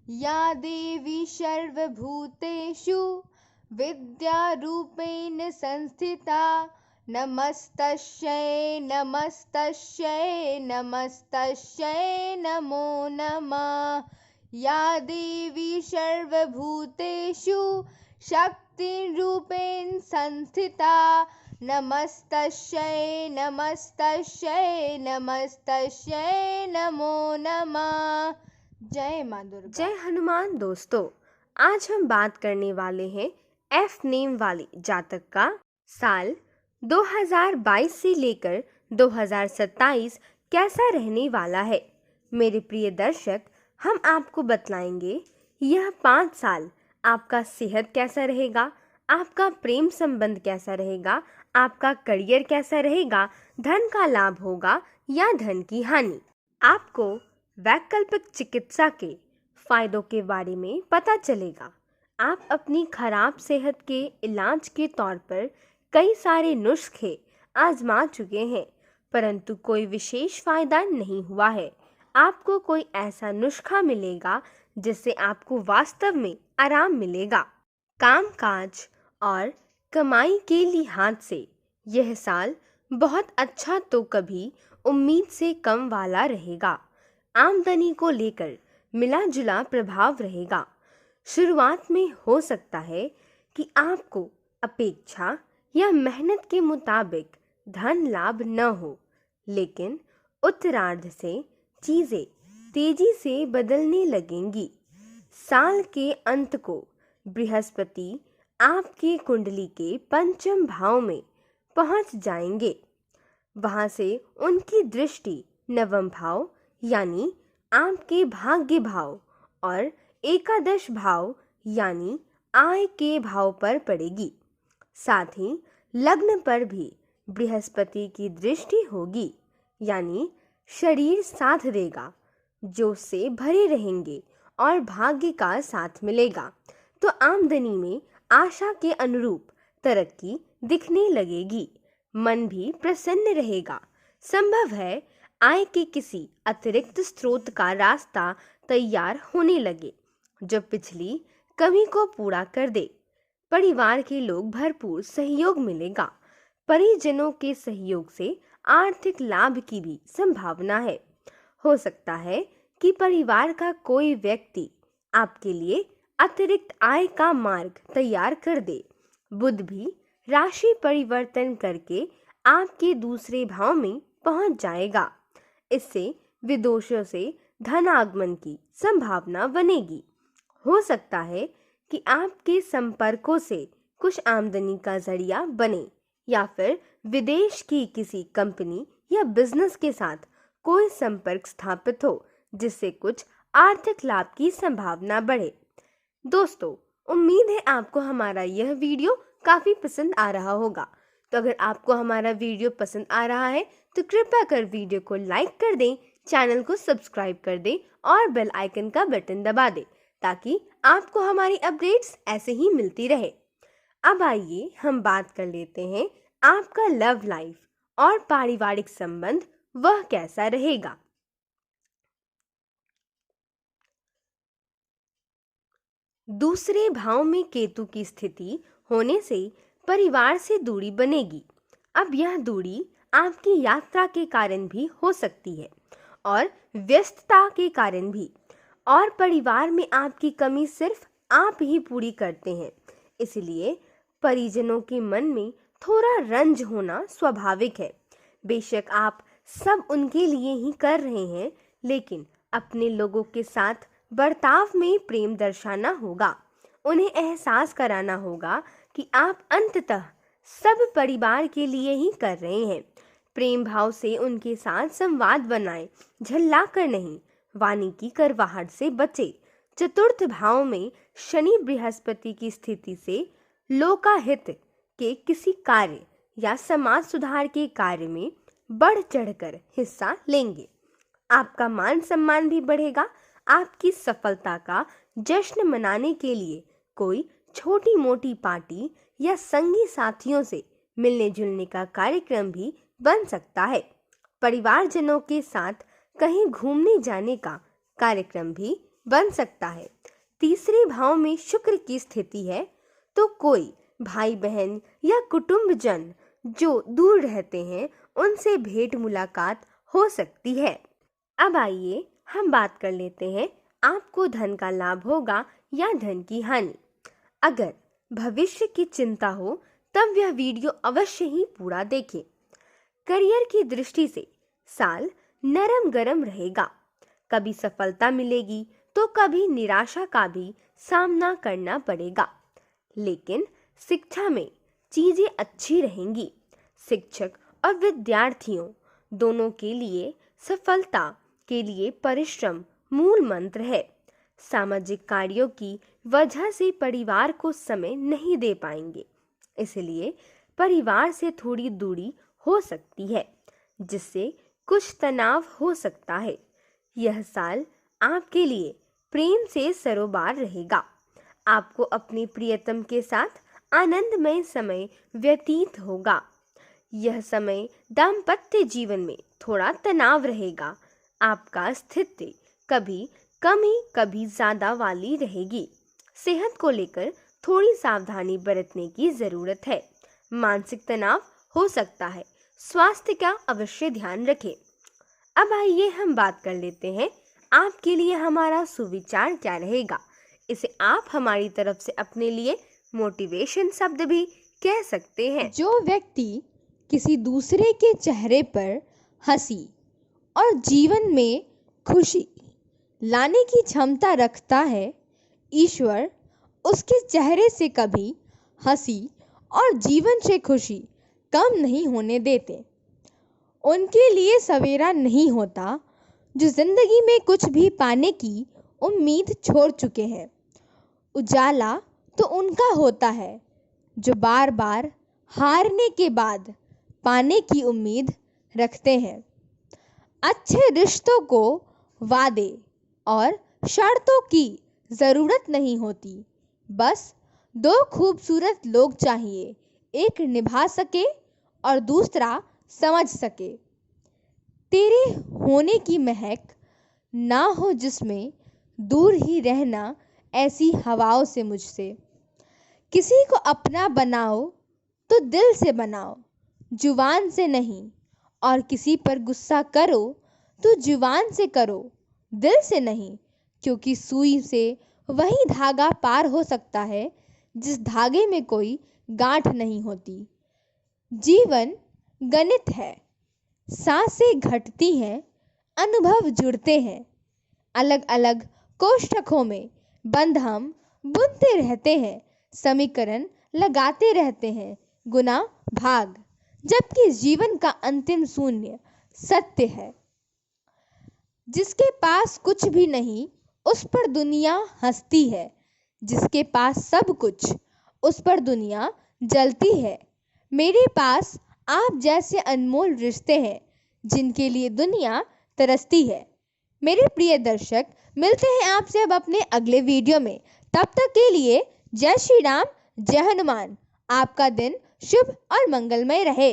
या देवी सर्वभूतेषु विद्यारूपेण संस्थिता नमस्तस्यै नमस्तस्यै नमस्तस्यै नमो नमः। या देवी सर्वभूतेषु शक्तिरूपेण संस्थिता नमस्तस्यै नमस्तस्यै नमस्तस्यै नमो नमः। जय माँ दुर्गा। जय हनुमान। दोस्तों, आज हम बात करने वाले हैं एफ नेम वाले जातक का साल 2022 से लेकर 2027 कैसा रहने वाला है। मेरे प्रिय दर्शक, हम आपको बतलाएंगे यह 5 साल आपका सेहत कैसा रहेगा, आपका प्रेम संबंध कैसा रहेगा, आपका करियर कैसा रहेगा, धन का लाभ होगा या धन की हानि। आपको वैकल्पिक चिकित्सा के फायदों के बारे में पता चलेगा। आप अपनी खराब सेहत के इलाज के तौर पर कई सारे नुस्खे आजमा चुके हैं, परंतु कोई विशेष फायदा नहीं हुआ है। आपको कोई ऐसा नुस्खा मिलेगा जिससे आपको वास्तव में आराम मिलेगा। कामकाज और कमाई के लिहाज से यह साल बहुत अच्छा तो कभी उम्मीद से कम वाला रहेगा। आमदनी को लेकर मिला जुला प्रभाव रहेगा। शुरुआत में हो सकता है कि आपको अपेक्षा या मेहनत के मुताबिक धन लाभ न हो, लेकिन उत्तरार्ध से चीजें तेजी से बदलने लगेंगी। साल के अंत को बृहस्पति आपकी कुंडली के पंचम भाव में पहुंच जाएंगे। वहां से उनकी दृष्टि नवम भाव यानी आपके भाग्य भाव और एकादश भाव यानी आय के भाव पर पड़ेगी। साथ ही लग्न पर भी बृहस्पति की दृष्टि होगी, यानी शरीर साथ देगा, जोश से भरे रहेंगे और भाग्य का साथ मिलेगा, तो आमदनी में आशा के अनुरूप तरक्की दिखने लगेगी। मन भी प्रसन्न रहेगा। संभव है आय के किसी अतिरिक्त स्रोत का रास्ता तैयार होने लगे जो पिछली कमी को पूरा कर दे। परिवार के लोग भरपूर सहयोग मिलेगा। परिजनों के सहयोग से आर्थिक लाभ की भी संभावना है। हो सकता है कि परिवार का कोई व्यक्ति आपके लिए अतिरिक्त आय का मार्ग तैयार कर दे। बुध भी राशि परिवर्तन करके आपके दूसरे भाव में पहुंच जाएगा। इससे विदेशों से धन आगमन की संभावना बनेगी। हो सकता है कि आपके संपर्कों से कुछ आमदनी का जरिया बने या फिर विदेश की किसी कंपनी या बिजनेस के साथ कोई संपर्क स्थापित हो जिससे कुछ आर्थिक लाभ की संभावना बढ़े। दोस्तों, उम्मीद है आपको हमारा यह वीडियो काफी पसंद आ रहा होगा। तो अगर आपको हमारा वीडियो पसंद आ रहा है तो कृपया कर वीडियो को लाइक कर दें, चैनल को सब्सक्राइब कर दें और बेल आइकन का बटन दबा दें ताकि आपको हमारी अपडेट्स ऐसे ही मिलती रहे। अब आइए हम बात कर लेते हैं आपका लव लाइफ और पारिवारिक संबंध वह कैसा रहेगा। दूसरे भाव में केतु की स्थिति होने से परिवार से दूरी बनेगी। अब यह दूरी आपकी यात्रा के कारण भी हो सकती है और व्यस्तता के कारण भी, और परिवार में आपकी कमी सिर्फ आप ही पूरी करते हैं, इसलिए परिजनों के मन में थोड़ा रंज होना स्वाभाविक है। बेशक आप सब उनके लिए ही कर रहे हैं, लेकिन अपने लोगों के साथ बर्ताव में प्रेम दर्शाना होगा। उन्हें एहसास कराना होगा कि आप अंततः सब परिवार के लिए ही कर रहे हैं। प्रेम भाव से उनके साथ संवाद बनाएं, झल्ला कर नहीं। वाणी की करवाहट से बचे। चतुर्थ भाव में शनि बृहस्पति की स्थिति से लोकाहित के किसी कार्य या समाज सुधार के कार्य में बढ़ चढ़कर हिस्सा लेंगे। आपका मान सम्मान भी बढ़ेगा। आपकी सफलता का जश्न मनाने के लिए कोई छोटी मोटी पार्टी या संगी साथियों से मिलने जुलने का कार्यक्रम भी बन सकता है। परिवारजनों के साथ कहीं घूमने जाने का कार्यक्रम भी बन सकता है। तीसरे भाव में शुक्र की स्थिति है तो कोई भाई बहन या कुटुंबजन जो दूर रहते हैं उनसे भेंट मुलाकात हो सकती है। अब आइए हम बात कर लेते हैं आपको धन का लाभ होगा या धन की हानि। अगर भविष्य की चिंता हो तब यह वीडियो अवश्य ही पूरा देखें। करियर की दृष्टि से साल नरम गरम रहेगा। कभी सफलता मिलेगी तो कभी निराशा का भी सामना करना पड़ेगा, लेकिन शिक्षा में चीजें अच्छी रहेंगी। शिक्षक और विद्यार्थियों दोनों के लिए सफलता के लिए परिश्रम मूल मंत्र है। सामाजिक कार्यों की वजह से परिवार को समय नहीं दे पाएंगे, इसलिए परिवार से थोड़ी दूरी हो सकती है, जिससे कुछ तनाव हो सकता है। यह साल आपके लिए प्रेम से सरोबार रहेगा। आपको अपने प्रियतम के साथ आनंदमय समय व्यतीत होगा। यह समय दाम्पत्य जीवन में थोड़ा तनाव रहेगा। आपका स्थिति कभी कमी कभी ज्यादा वाली रहेगी। सेहत को लेकर थोड़ी सावधानी बरतने की जरूरत है। मानसिक तनाव हो सकता है, स्वास्थ्य का अवश्य ध्यान रखें। अब आइए हम बात कर लेते हैं आपके लिए हमारा सुविचार क्या रहेगा। इसे आप हमारी तरफ से अपने लिए मोटिवेशन शब्द भी कह सकते हैं। जो व्यक्ति किसी दूसरे के चेहरे पर हंसी और जीवन में खुशी लाने की क्षमता रखता है, ईश्वर उसके चेहरे से कभी हंसी और जीवन से खुशी कम नहीं होने देते। उनके लिए सवेरा नहीं होता जो जिंदगी में कुछ भी पाने की उम्मीद छोड़ चुके हैं। उजाला तो उनका होता है जो बार बार हारने के बाद पाने की उम्मीद रखते हैं। अच्छे रिश्तों को वादे और शर्तों की ज़रूरत नहीं होती, बस दो खूबसूरत लोग चाहिए, एक निभा सके और दूसरा समझ सके। तेरे होने की महक ना हो जिसमें, दूर ही रहना ऐसी हवाओं से मुझसे। किसी को अपना बनाओ तो दिल से बनाओ, जुबान से नहीं। और किसी पर गुस्सा करो तो जुबान से करो, दिल से नहीं। क्योंकि सुई से वही धागा पार हो सकता है जिस धागे में कोई गांठ नहीं होती। जीवन गणित है, सांसें घटती हैं, अनुभव जुड़ते हैं। अलग अलग कोष्ठकों में बंद हम बुनते रहते हैं, समीकरण लगाते रहते हैं, गुना भाग, जबकि जीवन का अंतिम शून्य सत्य है। जिसके पास कुछ भी नहीं उस पर दुनिया हंसती है, जिसके पास सब कुछ उस पर दुनिया जलती है। मेरे पास आप जैसे अनमोल रिश्ते हैं जिनके लिए दुनिया तरसती है। मेरे प्रिय दर्शक, मिलते हैं आपसे अब अपने अगले वीडियो में। तब तक के लिए जय श्री राम, जय हनुमान। आपका दिन शुभ और मंगलमय रहे।